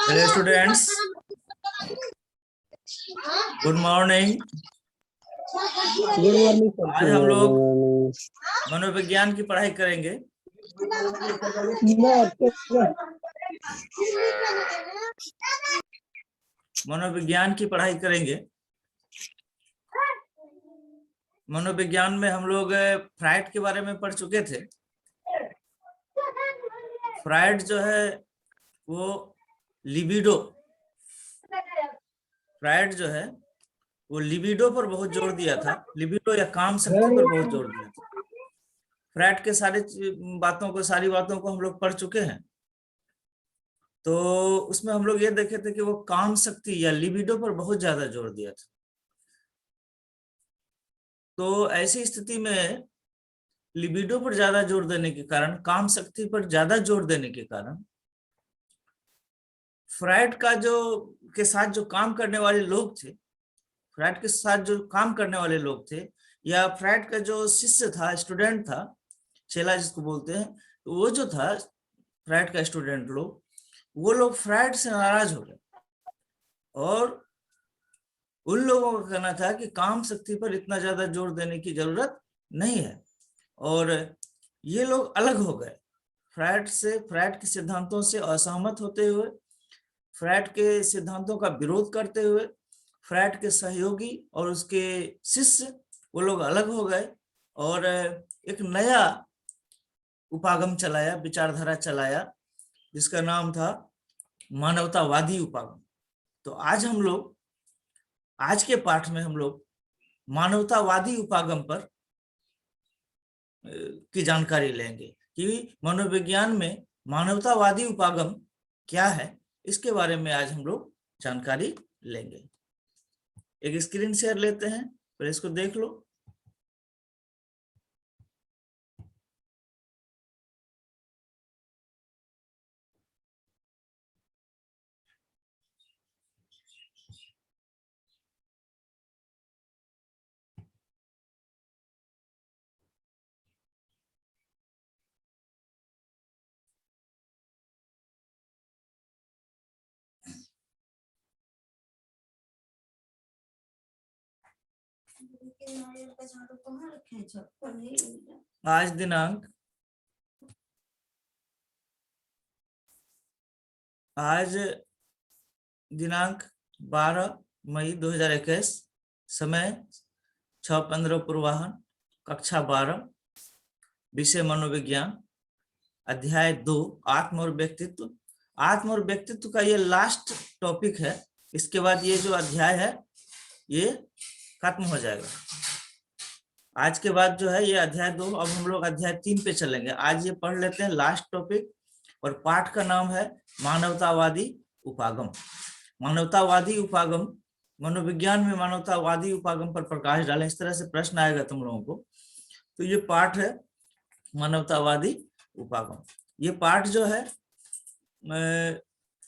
Hello students, good morning. आज हम लोग मनोविज्ञान की पढ़ाई करेंगे। मनोविज्ञान की पढ़ाई करेंगे। मनोविज्ञान में हम लोग फ्रायड के बारे में पढ़ चुके थे। फ्रायड जो है वो लिबिडो, फ्रायड जो है वो लिबिडो पर बहुत जोर दिया था, लिबिडो या काम शक्ति पर बहुत जोर दिया था। फ्रायड के सारी बातों को हम लोग पढ़ चुके हैं। तो उसमें हम लोग ये देखे थे कि वो काम शक्ति या लिबिडो पर बहुत ज्यादा जोर दिया था। तो ऐसी स्थिति में लिबिडो पर ज्यादा जोर देने के कारण, काम शक्ति पर ज्यादा जोर देने के कारण फ्रायड का के साथ जो काम करने वाले लोग थे, फ्रायड के साथ जो काम करने वाले लोग थे या फ्रायड का जो शिष्य था, स्टूडेंट था, चेला जिसको बोलते हैं, तो वो जो था फ्रायड का स्टूडेंट लोग, वो लोग फ्रायड से नाराज हो गए और उन लोगों का कहना था कि काम शक्ति पर इतना ज्यादा जोर देने की जरूरत नहीं है। और ये लोग अलग हो गए फ्रायड से, फ्रायड के सिद्धांतों से असहमत होते हुए, फ्रायड के सिद्धांतों का विरोध करते हुए फ्रायड के सहयोगी और उसके शिष्य वो लोग अलग हो गए और एक नया उपागम चलाया, विचारधारा चलाया, जिसका नाम था मानवतावादी उपागम। तो आज के पाठ में हम लोग मानवतावादी उपागम पर की जानकारी लेंगे कि मनोविज्ञान में मानवतावादी उपागम क्या है, इसके बारे में आज हम लोग जानकारी लेंगे। एक स्क्रीन शेयर लेते हैं, फिर इसको देख लो। आज दिनांक 12 मई 2021, समय 6:15 पूर्वाह्न, कक्षा 12, विषय मनोविज्ञान, अध्याय 2, आत्म और व्यक्तित्व। आत्म और व्यक्तित्व का ये लास्ट टॉपिक है। इसके बाद ये जो अध्याय है ये खत्म हो जाएगा। आज के बाद जो है ये अध्याय 2, अब हम लोग अध्याय 3 पे चलेंगे। आज ये पढ़ लेते हैं लास्ट टॉपिक, और पाठ का नाम है मानवतावादी उपागम। मानवतावादी उपागम, मनोविज्ञान में मानवतावादी उपागम पर प्रकाश डालें, इस तरह से प्रश्न आएगा तुम लोगों को। तो ये पाठ है मानवतावादी उपागम। ये पाठ जो है,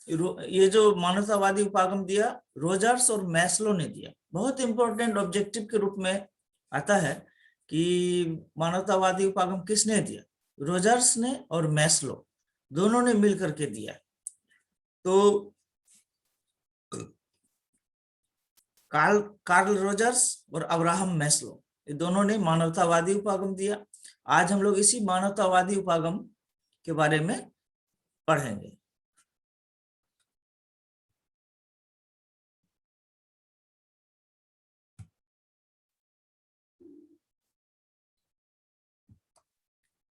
ये जो मानवतावादी उपागम दिया रोजर्स और मैस्लो ने दिया। बहुत इंपॉर्टेंट ऑब्जेक्टिव के रूप में आता है कि मानवतावादी उपागम किसने दिया? रोजर्स ने और मैस्लो, दोनों ने मिलकर के दिया। तो कार्ल रोजर्स और अब्राहम मैस्लो, ये दोनों ने मानवतावादी उपागम दिया। आज हम लोग इसी मानवतावादी उपागम के बारे में पढ़ेंगे।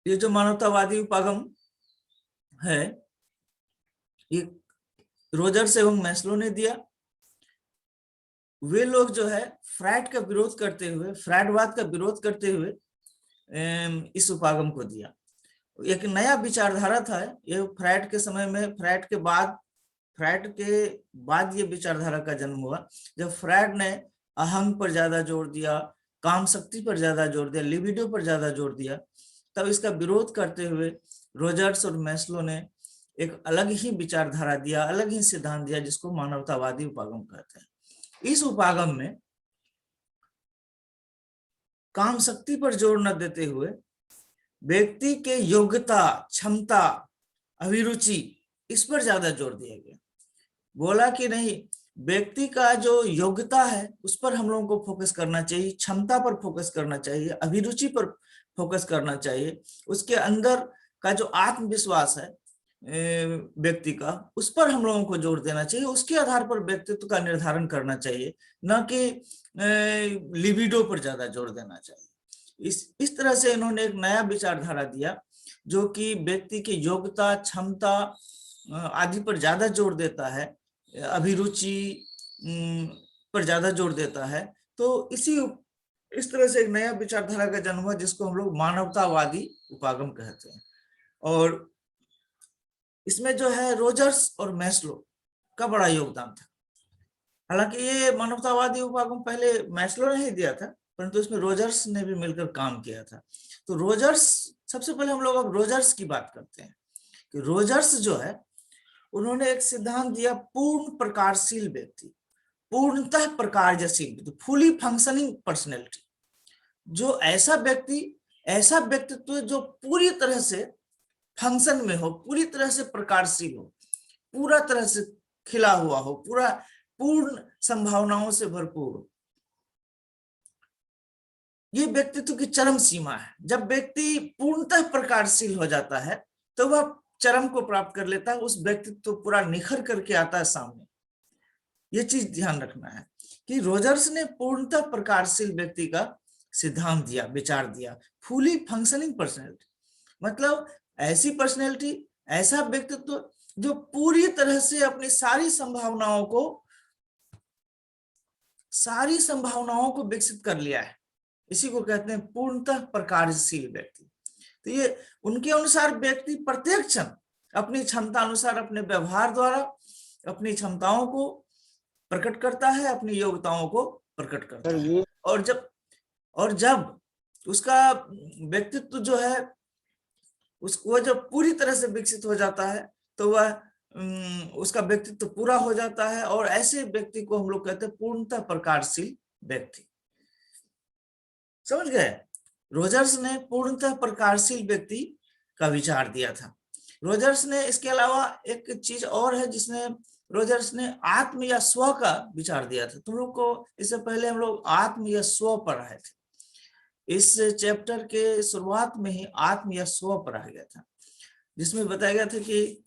ये जो मानवतावादी उपागम है ये रोजर्स एवं मैस्लो ने दिया। वे लोग जो है फ्रायड का विरोध करते हुए, फ्रायडवाद का विरोध करते हुए इस उपागम को दिया। एक नया विचारधारा था ये फ्रायड के समय में, फ्रायड के बाद ये विचारधारा का जन्म हुआ, जब फ्रायड ने अहंग पर ज्यादा जोर दिया, काम शक्ति पर ज्यादा जोर दिया, लिबिडो पर ज्यादा जोर दिया। तब इसका विरोध करते हुए रोजर्स और मैस्लो ने एक अलग ही विचारधारा दिया, अलग ही सिद्धांत दिया, जिसको मानवतावादी उपागम कहते हैं। इस उपागम में काम शक्ति पर जोर न देते हुए व्यक्ति के योग्यता, क्षमता, अभिरुचि, इस पर ज्यादा जोर दिया गया। बोला कि नहीं, व्यक्ति का जो योग्यता है उस पर हम लोगों को फोकस करना चाहिए, क्षमता पर फोकस करना चाहिए, अभिरुचि पर फोकस करना चाहिए, उसके अंदर का जो आत्मविश्वास है व्यक्ति का, उस पर हम लोगों को जोर देना चाहिए, उसके आधार पर व्यक्तित्व का निर्धारण करना चाहिए, न कि लिबिडो पर ज्यादा जोर देना चाहिए। इस तरह से इन्होंने एक नया विचारधारा दिया जो कि व्यक्ति की योग्यता, क्षमता आदि पर ज्यादा जोर देता है, अभिरुचि पर ज्यादा जोर देता है। तो इस तरह से एक नया विचारधारा का जन्म हुआ जिसको हम लोग मानवतावादी उपागम कहते हैं। और इसमें जो है रोजर्स और मैस्लो का बड़ा योगदान था। हालांकि ये मानवतावादी उपागम पहले मैस्लो ने ही दिया था, परंतु इसमें रोजर्स ने भी मिलकर काम किया था। तो रोजर्स, सबसे पहले हम लोग अब रोजर्स की बात करते हैं कि रोजर्स जो है उन्होंने एक सिद्धांत दिया, पूर्ण प्रकारशील व्यक्ति, पूर्णतः प्रकार्यशील, फुली फंक्शनिंग पर्सनैलिटी। जो ऐसा व्यक्तित्व जो पूरी तरह से फंक्शन में हो, पूरी तरह से प्रकारशील हो, पूरा तरह से खिला हुआ हो, पूर्ण संभावनाओं से भरपूर हो। ये व्यक्तित्व की चरम सीमा है। जब व्यक्ति पूर्णतः प्रकारशील हो जाता है तो वह चरम को प्राप्त कर लेता है, उस व्यक्तित्व पूरा निखर करके आता है सामने। ये चीज ध्यान रखना है कि रोजर्स ने पूर्णतः प्रकारशील व्यक्ति का सिद्धांत दिया, विचार दिया, फुली फंक्शनिंग पर्सनैलिटी, मतलब ऐसी पर्सनैलिटी, ऐसा व्यक्तित्व जो पूरी तरह से अपनी सारी संभावनाओं को विकसित कर लिया है। इसी को कहते हैं पूर्णतः प्रकारशील व्यक्ति। तो ये उनके अनुसार व्यक्ति प्रत्येक क्षण अपनी क्षमता अनुसार अपने व्यवहार द्वारा अपनी क्षमताओं को प्रकट करता है, अपनी योग्यताओं को प्रकट करता है। और जब उसका व्यक्तित्व जो है वह जब पूरी तरह से विकसित हो जाता है तो वह उसका व्यक्तित्व पूरा हो जाता है, और ऐसे व्यक्ति को हम लोग कहते हैं पूर्णतः प्रकारशील व्यक्ति। समझ गए? रोजर्स ने पूर्णतः प्रकारशील व्यक्ति का विचार दिया था। रोजर्स ने इसके अलावा एक चीज और है जिसने रोजर्स ने आत्म या स्व का विचार दिया था। तुम लोग को इससे पहले हम लोग आत्म या स्व पढ़ाए थे। इस चैप्टर के शुरुआत में ही आत्म या स्व पढ़ाया गया था, जिसमें बताया गया था कि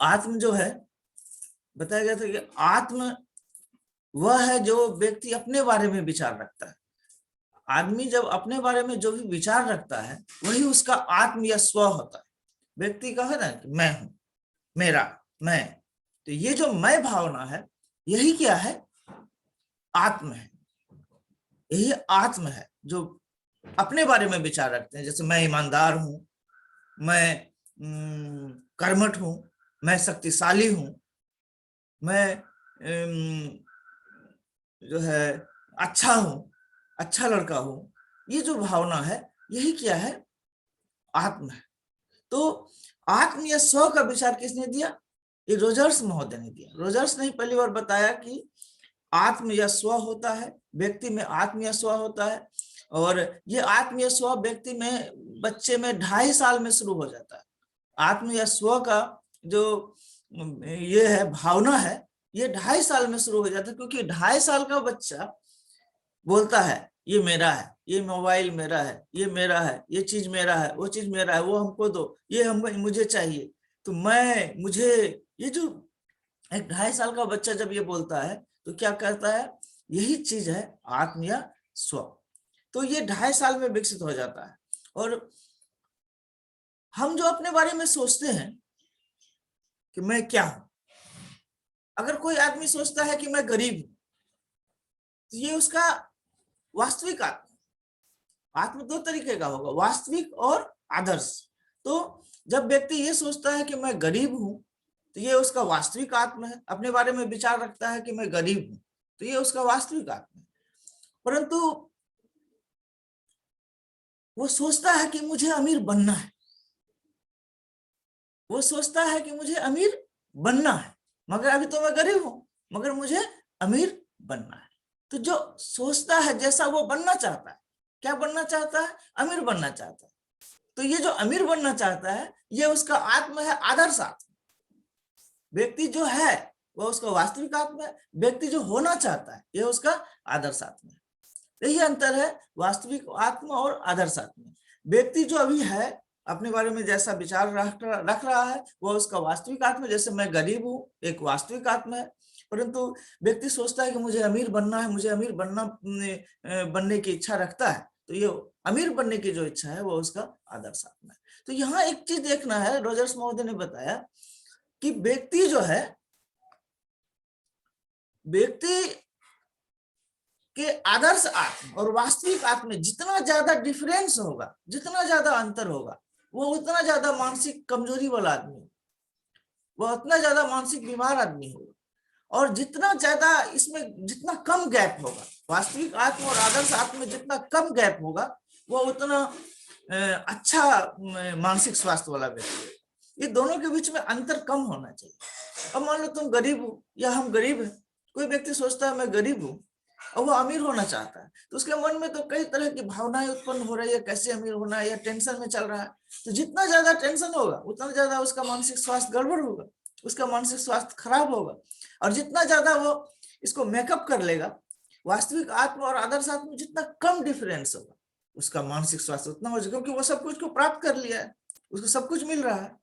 आत्म जो है, बताया गया था कि आत्म वह है जो व्यक्ति अपने बारे में विचार रखता है। आदमी जब अपने बारे में जो भी विचार रखता है वही उसका आत्म या स्व होता है। व्यक्ति का है ना कि मैं हूं, मेरा, मैं, तो ये जो मैं भावना है यही क्या है? आत्म है। यही आत्म है जो अपने बारे में विचार रखते हैं। जैसे मैं ईमानदार हूं, मैं कर्मठ हूं, मैं शक्तिशाली हूं, मैं जो है अच्छा हूं, अच्छा लड़का हूं। ये जो भावना है यही क्या है? आत्म है। तो आत्म या स्व का विचार किसने दिया? ये रोजर्स महोदय ने दिया। रोजर्स ने पहली बार बताया कि आत्म या स्व होता है, व्यक्ति में आत्म या स्व होता है, और ये आत्म या स्व व्यक्ति में, बच्चे में 2.5 साल में शुरू हो जाता है। आत्म या स्व का जो ये है भावना है, ये 2.5 साल में शुरू हो जाता है, क्योंकि 2.5 साल का बच्चा बोलता है ये मेरा है, ये मोबाइल मेरा है, ये मेरा है, ये चीज मेरा है, वो चीज मेरा है, वो हमको दो, ये मुझे चाहिए। तो मैं, मुझे, ये जो एक 2.5 साल का बच्चा जब ये बोलता है तो क्या करता है? यही चीज है आत्म या स्व। तो ये 2.5 साल में विकसित हो जाता है। और हम जो अपने बारे में सोचते हैं कि मैं क्या हूं, अगर कोई आदमी सोचता है कि मैं गरीब हूं तो ये उसका वास्तविक आत्म 2 तरीके का होगा, वास्तविक और आदर्श। तो जब व्यक्ति ये सोचता है कि मैं गरीब हूं तो ये उसका वास्तविक आत्म है, अपने बारे में विचार रखता है कि मैं गरीब हूं तो ये उसका वास्तविक आत्म है। परंतु वो सोचता है कि मुझे अमीर बनना है, वो सोचता है कि मुझे अमीर बनना है, मगर अभी तो मैं गरीब हूं, मगर मुझे अमीर बनना है। तो जो सोचता है जैसा वो बनना चाहता है, क्या बनना चाहता है? अमीर बनना चाहता है। तो ये जो अमीर बनना चाहता है, ये उसका आत्म है, आदर्श आत्मा। व्यक्ति जो है वह उसका वास्तविक आत्मा है, व्यक्ति जो होना चाहता है ये उसका आदर्श आत्मा है। यही अंतर है वास्तविक आत्मा और आदर्श आत्मा। व्यक्ति जो अभी है अपने बारे में जैसा विचार रख रहा है वह उसका वास्तविक आत्मा। जैसे मैं गरीब हूँ, एक वास्तविक आत्मा है, परंतु व्यक्ति सोचता है कि मुझे अमीर बनना है, मुझे अमीर बनने की इच्छा रखता है, तो ये अमीर बनने की जो इच्छा है वो उसका आदर्श आत्मा है। तो यहाँ एक चीज देखना है, रोजर्स महोदय ने बताया कि व्यक्ति जो है, व्यक्ति के आदर्श आत्मा और वास्तविक आत्मा में जितना ज्यादा डिफरेंस होगा, जितना ज्यादा अंतर होगा, वो उतना ज्यादा मानसिक कमजोरी वाला आदमी, वो उतना ज्यादा मानसिक बीमार आदमी होगा। और जितना ज्यादा इसमें जितना कम गैप होगा, वास्तविक आत्मा और आदर्श आत्मा में जितना कम गैप होगा, वो उतना अच्छा मानसिक स्वास्थ्य वाला व्यक्ति। ये दोनों के बीच में अंतर कम होना चाहिए। अब मान लो तुम गरीब हो या हम गरीब हैं, कोई व्यक्ति सोचता है मैं गरीब हूँ और वो अमीर होना चाहता है, तो उसके मन में तो कई तरह की भावनाएं उत्पन्न हो रही है, कैसे अमीर होना है, या टेंशन में चल रहा है। तो जितना ज्यादा टेंशन होगा उतना ज्यादा उसका मानसिक स्वास्थ्य गड़बड़ होगा, उसका मानसिक स्वास्थ्य खराब होगा। और जितना ज्यादा वो इसको मेकअप कर लेगा, वास्तविक आत्मा और आदर्श आत्मा में जितना कम डिफरेंस होगा, उसका मानसिक स्वास्थ्य उतना हो जाएगा, क्योंकि वो सब कुछ को प्राप्त कर लिया है, उसको सब कुछ मिल रहा है।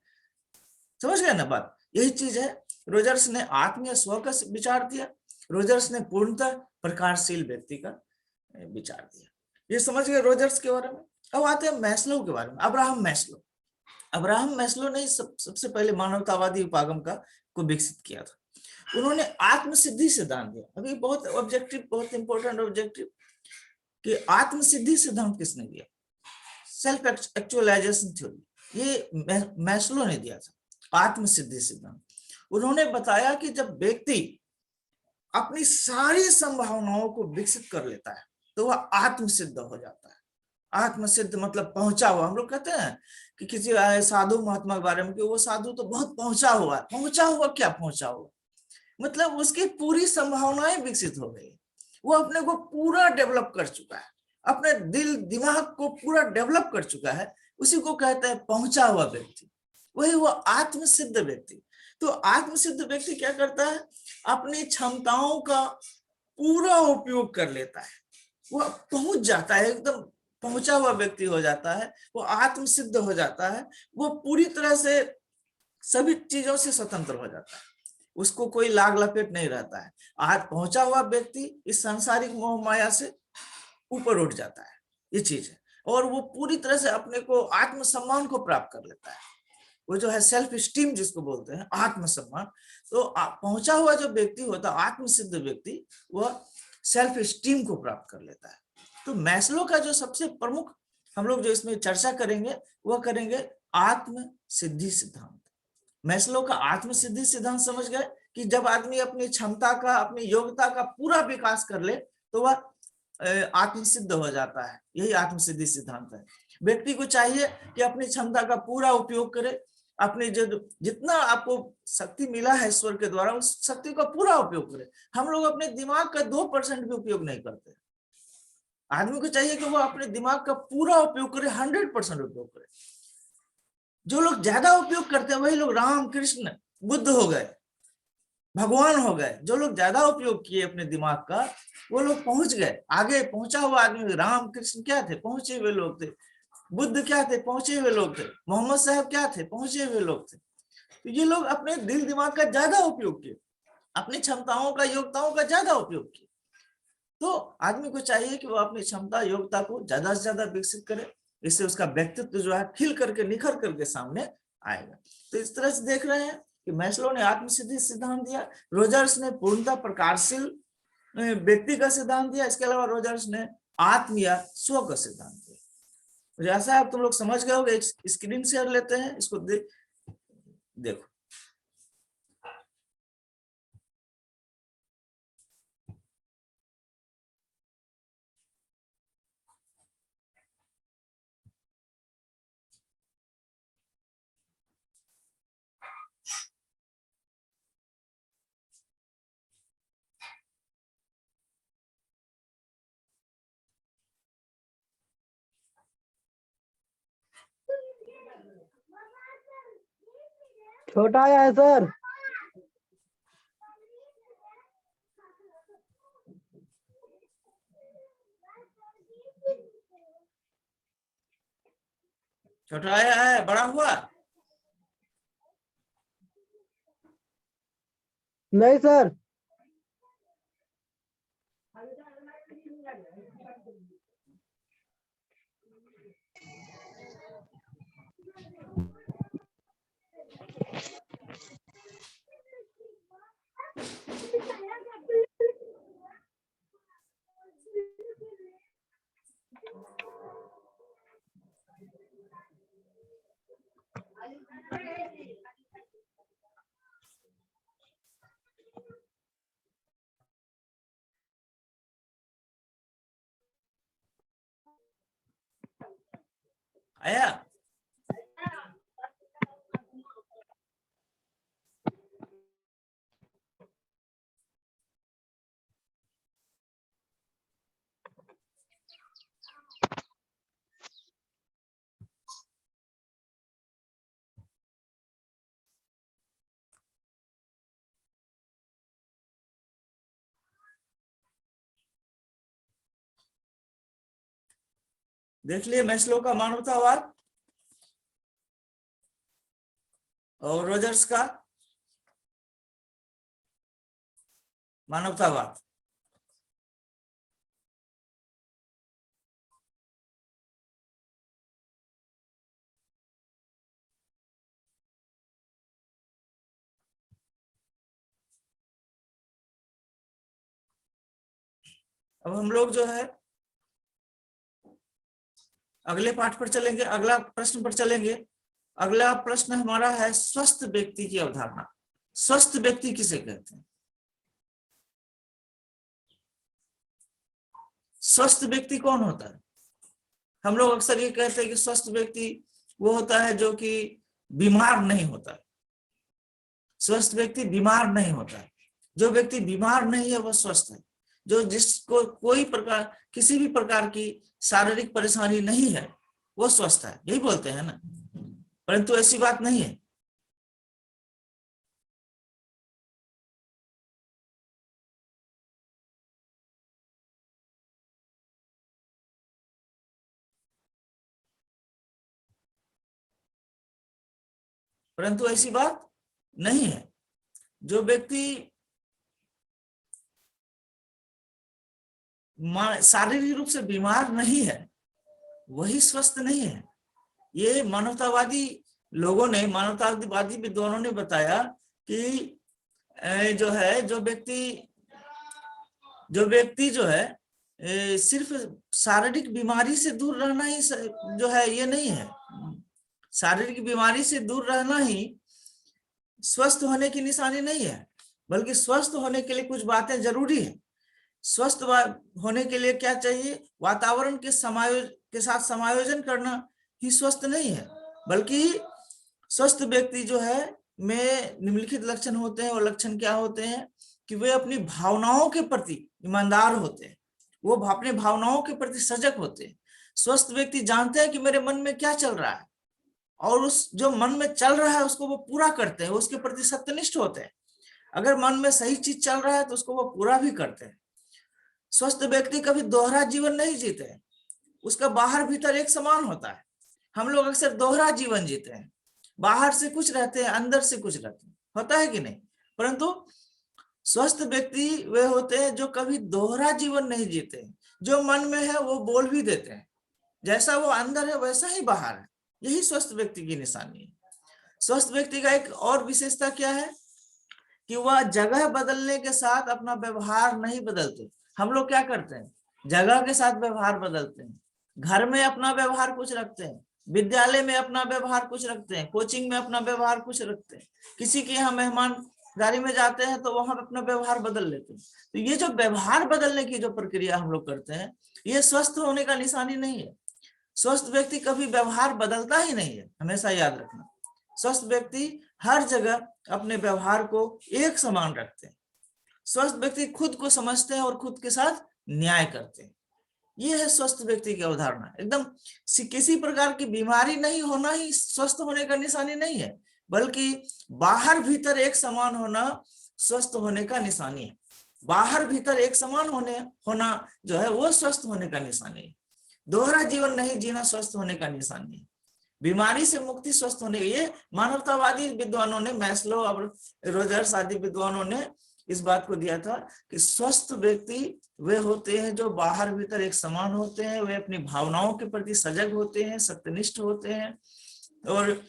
समझ गए ना बात? यही चीज है। रोजर्स ने आत्मीय स्व का विचार दिया, रोजर्स ने पूर्णतः प्रकाशशील व्यक्ति का विचार दिया। ये समझ गए रोजर्स के बारे में। अब आते हैं मैस्लो के बारे में। अब्राहम मैस्लो, अब्राहम मैस्लो ने सबसे पहले मानवतावादी उपागम को विकसित किया था। उन्होंने आत्मसिद्धि सिद्धांत दिया। अभी बहुत ऑब्जेक्टिव, बहुत इंपॉर्टेंट ऑब्जेक्टिव, कि आत्मसिद्धि सिद्धांत किसने दिया? सेल्फ एक्चुअलाइजेशन थ्योरी, ये मैस्लो ने दिया था। आत्मसिद्धि सिद्धांत, उन्होंने बताया कि जब व्यक्ति अपनी सारी संभावनाओं को विकसित कर लेता है तो वह आत्मसिद्ध हो जाता है। आत्मसिद्ध मतलब पहुंचा हुआ। हम लोग कहते हैं कि किसी साधु महात्मा के बारे में कि वो साधु तो बहुत पहुंचा हुआ है। पहुंचा हुआ क्या? पहुंचा हुआ मतलब उसकी पूरी संभावनाएं विकसित हो गई, वो अपने को पूरा डेवलप कर चुका है, अपने दिल दिमाग को पूरा डेवलप कर चुका है, उसी को कहते हैं पहुंचा हुआ व्यक्ति। वही वो आत्मसिद्ध व्यक्ति। तो आत्मसिद्ध व्यक्ति क्या करता है? अपनी क्षमताओं का पूरा उपयोग कर लेता है, वो पहुंच जाता है, एकदम पहुंचा हुआ व्यक्ति हो जाता है, वो आत्मसिद्ध हो जाता है, वो पूरी तरह से सभी चीजों से स्वतंत्र हो जाता है, उसको कोई लाग लपेट नहीं रहता है। आज पहुंचा हुआ व्यक्ति इस सांसारिक मोह माया से ऊपर उठ जाता है, ये चीज है। और वो पूरी तरह से अपने को आत्मसम्मान को प्राप्त कर लेता है, वो जो है सेल्फ स्टीम जिसको बोलते हैं, आत्मसम्मान। तो पहुंचा हुआ जो व्यक्ति होता है, आत्मसिद्ध व्यक्ति, वह सेल्फ स्टीम को प्राप्त कर लेता है। तो मैस्लो का जो सबसे प्रमुख हम लोग जो इसमें चर्चा करेंगे वह करेंगे आत्म सिद्धि सिद्धांत। मैस्लो का आत्म सिद्धि सिद्धांत समझ गए कि जब आदमी अपनी क्षमता का, अपनी योग्यता का पूरा विकास कर ले तो वह आत्मसिद्ध हो जाता है। यही आत्म सिद्धि सिद्धांत है। व्यक्ति को चाहिए कि अपनी क्षमता का पूरा उपयोग करे, अपनी जो जितना आपको शक्ति मिला है ईश्वर के द्वारा, उस शक्ति का पूरा उपयोग करे। हम लोग अपने दिमाग का 2% भी उपयोग नहीं करते। आदमी को चाहिए कि वो अपने दिमाग का पूरा उपयोग करे, 100% उपयोग करे। जो लोग ज्यादा उपयोग करते हैं वही लोग राम कृष्ण बुद्ध हो गए, भगवान हो गए। जो लोग ज्यादा उपयोग किए अपने दिमाग का वो लोग पहुंच गए, आगे पहुंचा हुआ आदमी। राम कृष्ण क्या थे? पहुंचे हुए लोग थे। बुद्ध क्या थे? पहुंचे हुए लोग थे। मोहम्मद साहब क्या थे? पहुंचे हुए लोग थे। तो ये लोग अपने दिल दिमाग का ज्यादा उपयोग किए, अपनी क्षमताओं का, योग्यताओं का ज्यादा उपयोग किए। तो आदमी को चाहिए कि वो अपनी क्षमता, योग्यता को ज्यादा से ज्यादा विकसित करे, इससे उसका व्यक्तित्व जो है खिल करके, निखर करके सामने आएगा। तो इस तरह से देख रहे हैं कि मैस्लो ने आत्मसिद्धि सिद्धांत दिया, रोजर्स ने पूर्णतः प्रकाशशील व्यक्ति का सिद्धांत दिया, इसके अलावा रोजर्स ने आत्म या स्व का सिद्धांत दिया। जैसा आप तुम लोग समझ गए होगे, स्क्रीन शेयर लेते हैं, इसको देखो। छोटा आया है सर। छोटा आया है, बड़ा हुआ? नहीं सर। आया? देख लिए मैस्लो का मानवतावाद और रोजर्स का मानवतावाद। अब हम लोग जो है अगले पाठ पर चलेंगे, अगला प्रश्न पर चलेंगे। अगला प्रश्न हमारा है स्वस्थ व्यक्ति की अवधारणा। स्वस्थ व्यक्ति किसे कहते हैं? स्वस्थ व्यक्ति कौन होता है? हम लोग अक्सर ये कहते हैं कि स्वस्थ व्यक्ति वो होता है जो कि बीमार नहीं होता है। स्वस्थ व्यक्ति बीमार नहीं होता है। जो व्यक्ति बीमार नहीं है वह स्वस्थ है। जो जिसको कोई प्रकार किसी भी प्रकार की शारीरिक परेशानी नहीं है वो स्वस्थ है, यही बोलते हैं ना। परंतु ऐसी बात नहीं है। परंतु ऐसी बात नहीं है। जो व्यक्ति शारीरिक रूप से बीमार नहीं है वही स्वस्थ नहीं है। ये मानवतावादी लोगों ने, मानवतावादी विद्वानों ने बताया कि जो है जो व्यक्ति जो है सिर्फ शारीरिक बीमारी से दूर रहना ही जो है ये नहीं है। शारीरिक बीमारी से दूर रहना ही स्वस्थ होने की निशानी नहीं है, बल्कि स्वस्थ होने के लिए कुछ बातें जरूरी है। स्वस्थ होने के लिए क्या चाहिए? वातावरण के साथ समायोजन करना ही स्वस्थ नहीं है, बल्कि स्वस्थ व्यक्ति जो है में निम्नलिखित लक्षण होते हैं। वो लक्षण क्या होते हैं कि वे अपनी भावनाओं के प्रति ईमानदार होते हैं। वो अपने भावनाओं के प्रति सजग होते हैं। स्वस्थ व्यक्ति जानते हैं कि मेरे मन में क्या चल रहा है और उस जो मन में चल रहा है उसको वो पूरा करते हैं, उसके प्रति सत्यनिष्ठ होते हैं। अगर मन में सही चीज चल रहा है तो उसको वो पूरा भी करते हैं। स्वस्थ व्यक्ति कभी दोहरा जीवन नहीं जीते हैं, उसका बाहर भीतर एक समान होता है। हम लोग अक्सर दोहरा जीवन जीते हैं, बाहर से कुछ रहते हैं अंदर से कुछ रहते हैं, होता है कि नहीं? परंतु स्वस्थ व्यक्ति वे होते हैं जो कभी दोहरा जीवन नहीं जीते हैं। जो मन में है वो बोल भी देते हैं, जैसा वो अंदर है वैसा ही बाहर है। यही स्वस्थ व्यक्ति की निशानी है। स्वस्थ व्यक्ति का एक और विशेषता क्या है कि वह जगह बदलने के साथ अपना व्यवहार नहीं बदलते। हम लोग क्या करते हैं? जगह के साथ व्यवहार बदलते हैं। घर में अपना व्यवहार कुछ रखते हैं, विद्यालय में अपना व्यवहार कुछ रखते हैं, कोचिंग में अपना व्यवहार कुछ रखते हैं, किसी के यहाँ मेहमानदारी में जाते हैं तो वहां अपना व्यवहार बदल लेते हैं। तो ये जो व्यवहार बदलने की जो प्रक्रिया हम लोग करते हैं ये स्वस्थ होने का निशानी नहीं है। स्वस्थ व्यक्ति कभी व्यवहार बदलता ही नहीं है, हमेशा याद रखना। स्वस्थ व्यक्ति हर जगह अपने व्यवहार को एक समान रखते हैं। स्वस्थ व्यक्ति खुद को समझते हैं और खुद के साथ न्याय करते हैं। ये है स्वस्थ व्यक्ति की अवधारणा। एकदम किसी प्रकार की बीमारी नहीं होना ही स्वस्थ होने का निशानी नहीं है। बल्कि बाहर भीतर एक समान होना स्वस्थ होने का निशानी है। बाहर भीतर एक समान होना जो है वो स्वस्थ होने का निशानी है। दोहरा जीवन नहीं जीना स्वस्थ होने का निशानी है। बीमारी से मुक्ति स्वस्थ होने के लिए मानवतावादी विद्वानों ने, मैस्लो और रोजर्स आदि विद्वानों ने इस बात को दिया था कि स्वस्थ व्यक्ति वे होते हैं जो बाहर भीतर एक समान होते हैं, वे अपनी भावनाओं के प्रति सजग होते हैं, सत्यनिष्ठ होते हैं, और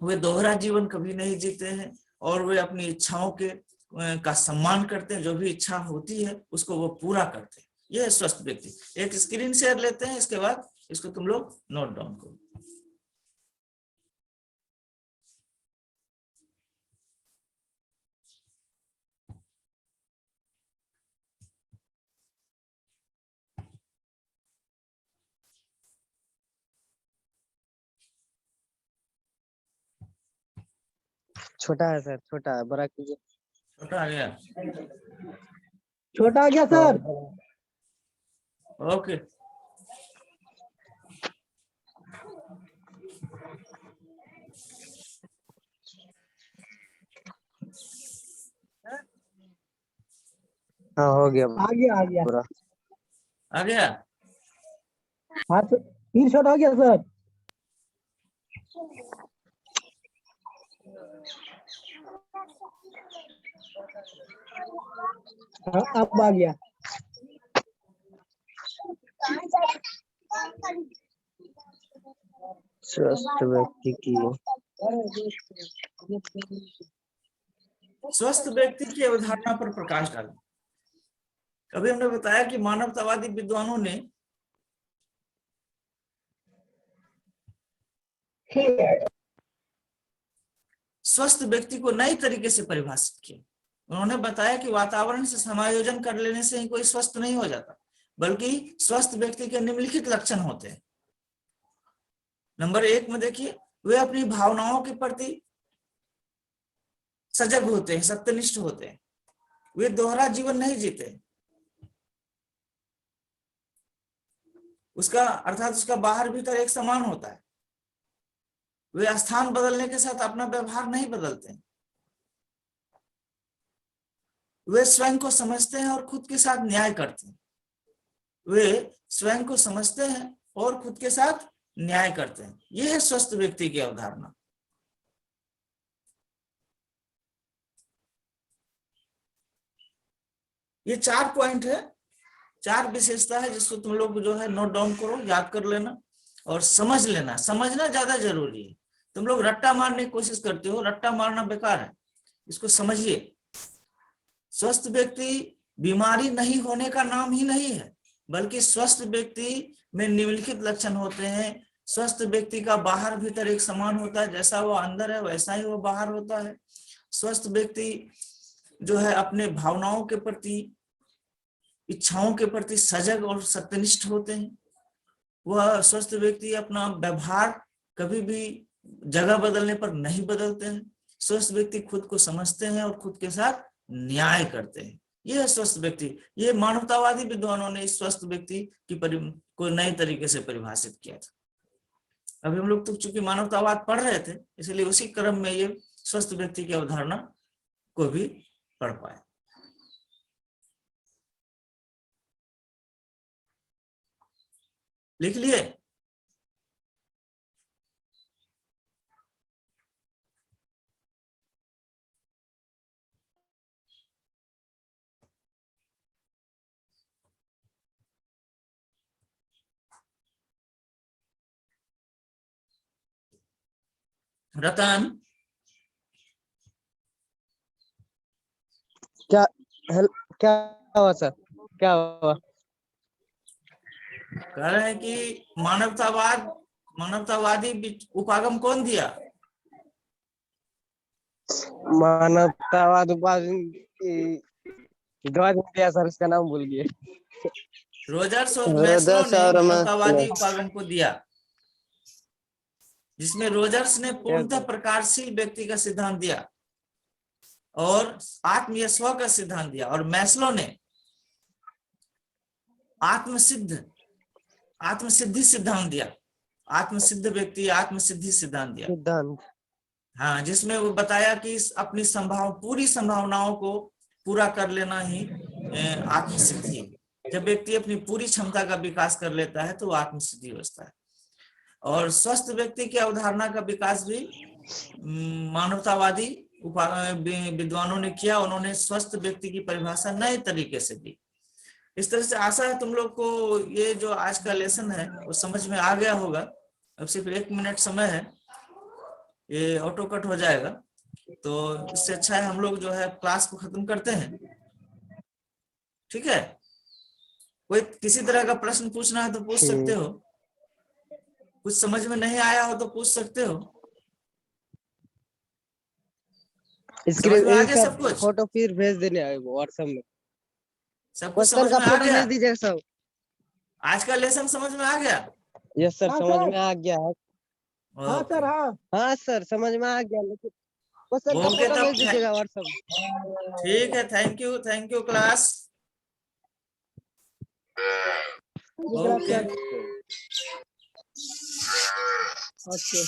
वे दोहरा जीवन कभी नहीं जीते हैं, और वे अपनी इच्छाओं के का सम्मान करते हैं। जो भी इच्छा होती है उसको वो पूरा करते हैं। यह है स्वस्थ व्यक्ति। एक स्क्रीन शेयर लेते हैं, इसके बाद इसको तुम लोग नोट डाउन करो। छोटा है सर, छोटा है, बड़ा कीजिए। छोटा आ गया? छोटा आ गया सर। ओके। हाँ हो गया आ गया पूरा। आ गया? हाँ सर, फिर छोटा हो गया सर। हाँ अब आ गया। स्वस्थ व्यक्ति की स्वस्थ व्यक्ति की अवधारणा पर प्रकाश डालें। अभी हमने बताया कि मानवतावादी विद्वानों ने स्वस्थ व्यक्ति को नई तरीके से परिभाषित किया। उन्होंने बताया कि वातावरण से समायोजन कर लेने से ही कोई स्वस्थ नहीं हो जाता, बल्कि स्वस्थ व्यक्ति के निम्नलिखित लक्षण होते हैं। नंबर 1 में देखिए, वे अपनी भावनाओं के प्रति सजग होते हैं, सत्यनिष्ठ होते हैं, वे दोहरा जीवन नहीं जीते। उसका अर्थात उसका बाहर भीतर एक समान होता है। वे स्थान बदलने के साथ अपना व्यवहार नहीं बदलते। वे स्वयं को समझते हैं और खुद के साथ न्याय करते हैं। वे स्वयं को समझते हैं और खुद के साथ न्याय करते हैं। यह है स्वस्थ व्यक्ति की अवधारणा। ये 4 पॉइंट है, 4 विशेषता है जिसको तुम लोग जो है नोट डाउन करो, याद कर लेना और समझ लेना। समझना ज्यादा जरूरी है। तुम लोग रट्टा मारने की कोशिश करते हो, रट्टा मारना बेकार है, इसको समझिए। स्वस्थ व्यक्ति बीमारी नहीं होने का नाम ही नहीं है, बल्कि स्वस्थ व्यक्ति में निम्नलिखित लक्षण होते हैं। स्वस्थ व्यक्ति का बाहर भीतर एक समान होता है, जैसा वो अंदर है वैसा ही वो बाहर होता है। स्वस्थ व्यक्ति जो है अपने भावनाओं के प्रति, इच्छाओं के प्रति सजग और सत्यनिष्ठ होते हैं। वह स्वस्थ व्यक्ति अपना व्यवहार कभी भी जगह बदलने पर नहीं बदलते हैं। स्वस्थ व्यक्ति खुद को समझते हैं और खुद के साथ न्याय करते हैं। यह है स्वस्थ व्यक्ति। ये मानवतावादी विद्वानों ने इस स्वस्थ व्यक्ति की को नए तरीके से परिभाषित किया था। अभी हम लोग तो चूंकि मानवतावाद पढ़ रहे थे, इसलिए उसी क्रम में ये स्वस्थ व्यक्ति की अवधारणा को भी पढ़ पाए। लिख लिए? रतन, क्या क्या हुआ सर, क्या हुआ? कह रहे हैं कि मानवतावादी उपागम कौन दिया? मानवतावाद दवा दिया सर, उसका नाम भूल गए। रोजर्स और मैस्लो ने मानवतावादी उपागम को दिया, जिसमें रोजर्स ने पूर्णतः प्रकाशशील व्यक्ति का सिद्धांत दिया और आत्म या स्व का सिद्धांत दिया, और मैस्लो ने आत्मसिद्धि सिद्धांत दिया। आत्मसिद्ध व्यक्ति, आत्मसिद्धि सिद्धांत दिया। हाँ, जिसमें वो बताया कि अपनी पूरी संभावनाओं को पूरा कर लेना ही आत्मसिद्धि है। जब व्यक्ति अपनी पूरी क्षमता का विकास कर लेता है तो वो आत्मसिद्धि अवस्था है। और स्वस्थ व्यक्ति की अवधारणा का विकास भी मानवतावादी विद्वानों ने किया। उन्होंने स्वस्थ व्यक्ति की परिभाषा नए तरीके से दी। इस तरह से आशा है तुम लोग को ये जो आज का लेसन है वो समझ में आ गया होगा। अब सिर्फ 1 मिनट समय है, ये ऑटो कट हो जाएगा। तो इससे अच्छा है हम लोग जो है क्लास को खत्म करते हैं। ठीक है, कोई किसी तरह का प्रश्न पूछना है तो पूछ सकते हो, कुछ समझ में नहीं आया हो तो पूछ सकते हो। समझ में आ गया इसका सब कुछ? फोटो फिर भेज देने व्हाट्सएप में। सब कुछ क्वेश्चन समझ का में आ फोटो गया? भेज दीजिएगा सब। आज का लेसन समझ में आ गया? यस सर, हाँ समझ सर। में आ गया है। हाँ ओके सर हाँ। हाँ सर, समझ में आ गया, लेकिन क्वेश्चन का ओके, फोटो तब भेज दीजिएगा व्हाट्सएप में। ठीक है। Thank you class. ठीक है ओके। सर। ओके।